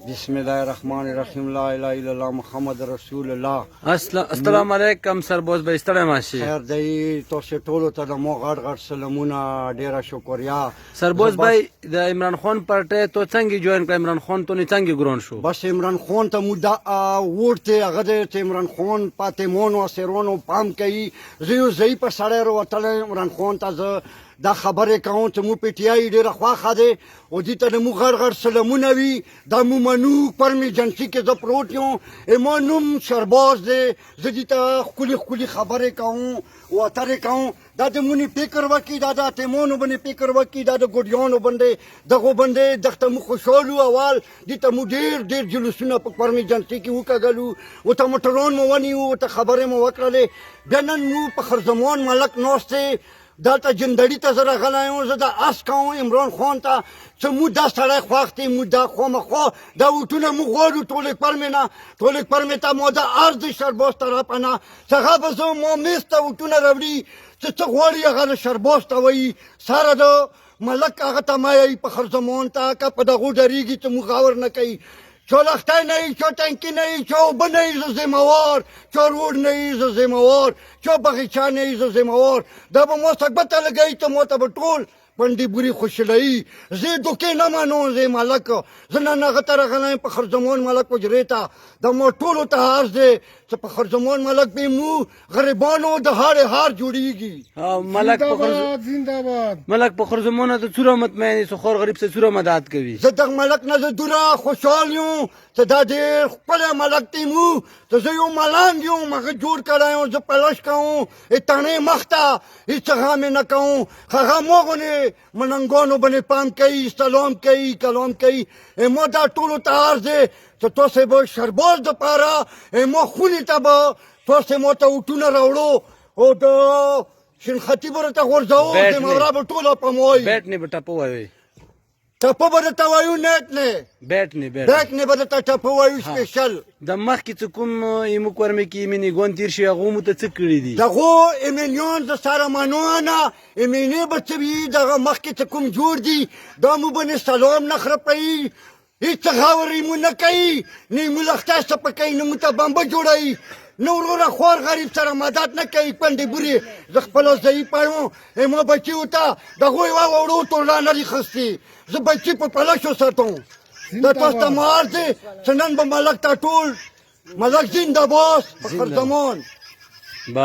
بسم الله الرحمن الرحیم لا اله الا الله محمد رسول الله. السلام علیکم سربوز بھائی ستړی ماشي خیر دی تاسو ټولو ته د مو غټ غټ سلامونه، ډیره شکریا. سربوز بھائی د عمران خان پارټي تو څنګه جوین کړ؟ عمران خان تو نه څنګه ګرون شو؟ بس عمران خان ته مودا ورته هغه د عمران خان پاتمونو سرونو پام کوي. زی په سړی وروتل عمران خان ته دا خبره کوم چې مو پی ټی آی ډیره خواخه ده او دې ته مو غړ غړ سلامونه وي. دا مو منو پر می جنسي کې ز پروت یم ایمانوم شرباز ده. زه دې ته خولي خبره کوم او اترې کوم. دا د مونی فکر وکي، دا د تیمونو باندې فکر وکي، دا د ګډیانو باندې دغه باندې دغه مو خوشالو اول دې ته مو ډیر جلوسونه په پر می جنسي کې وکړلو او ته موټرون مو ونیو ته خبره مو وکړلې. بیا نن مو په خرزمان ملک نوسته دلته جندړي ته زه راغلی یم. زه د اس کوم عمران خان ته چې موږ دا سړی خوښ دی، موږ دا خامخا دا وټونه موږ غواړو ټولې پرمې ته مو د عرض د شرباز طرفه نه څنګه به زه مو میز ته وټونه راوړي چې څه غواړي هغه د شرباز ته وایي. ساره د ملک هغه ته مایي په خرزمان ته که په دغو ډریږي چې موږ غور نه کوي. چو لخته نہیں، چو ٹنکی نہیں، چو اوبه نہیں زه ذمہوار، چو روډ نہیں زه ذمہوار، چو بغیچه نہیں زه ذمہوار. دا به مو سګبته لګوي ته مو ته به ټول پنډي بوري خوشلایي. زه دوکې نه مانو. زه ملک زه نن هغه ته راغلی یم په خرزمان ملک حجرې ته. د مو ټولو ته عرض دی چې په خرزمان ملک به مو غریبانو د هاړې هار جوړیږي. ملک په خرزمونه ته څوره مطمئن سو خور غریب سے څوره مدد کوي. زه د ملک نه زه دوره خوشحال یم چې دا ډېر ښکلی ملک دی مو چې زه یو ملنګ یم هغه جوړ کړی یم. زه پلش کوم تڼۍ مخ ته هېڅ هغه مې نه کوم. هغه مو غونې ملنګانو باندې پام کوي، سلام کوي، کلام کوي. مو دا ټولو ته عرض دی چې تاسې به شرباز دپاره مو خونې ته به تاسې مو ته وټونه راوړو او د شنخطي به راته غورځوو. زمورا به ټوله په مو وایي. بیټ نه به ټپه وایي، ټپه به درته وایو. نیټ نه بیټ نه به درته ټپه وایو سپیشل. د مخکې چې کوم ایمو کورمې کې ایمنې ګوند تېر شي هغو مو ته څه کړي دي؟ دغو ایمنیان د سره منو نه ایمنې به څه وي. دغه مخکې چې کوم جوړ دي دا مو باندې سلام نه خرپوي، هېڅ غورې مو نه کوي، نه مو لخته سپه کوي، نه مو ته بمبه جوړوي، نه وروره خوار غریب سره مدد نه کوي. پنډې بورې زه خپله ضعیف یم. ما بچیو ته د هغوی وړو ټوله نه دي خستې. زه بچي په پلشو ساتم. دا تاسو ته مار دی چې نن به ملک ته ټول ملک زنده باد په خرزمان.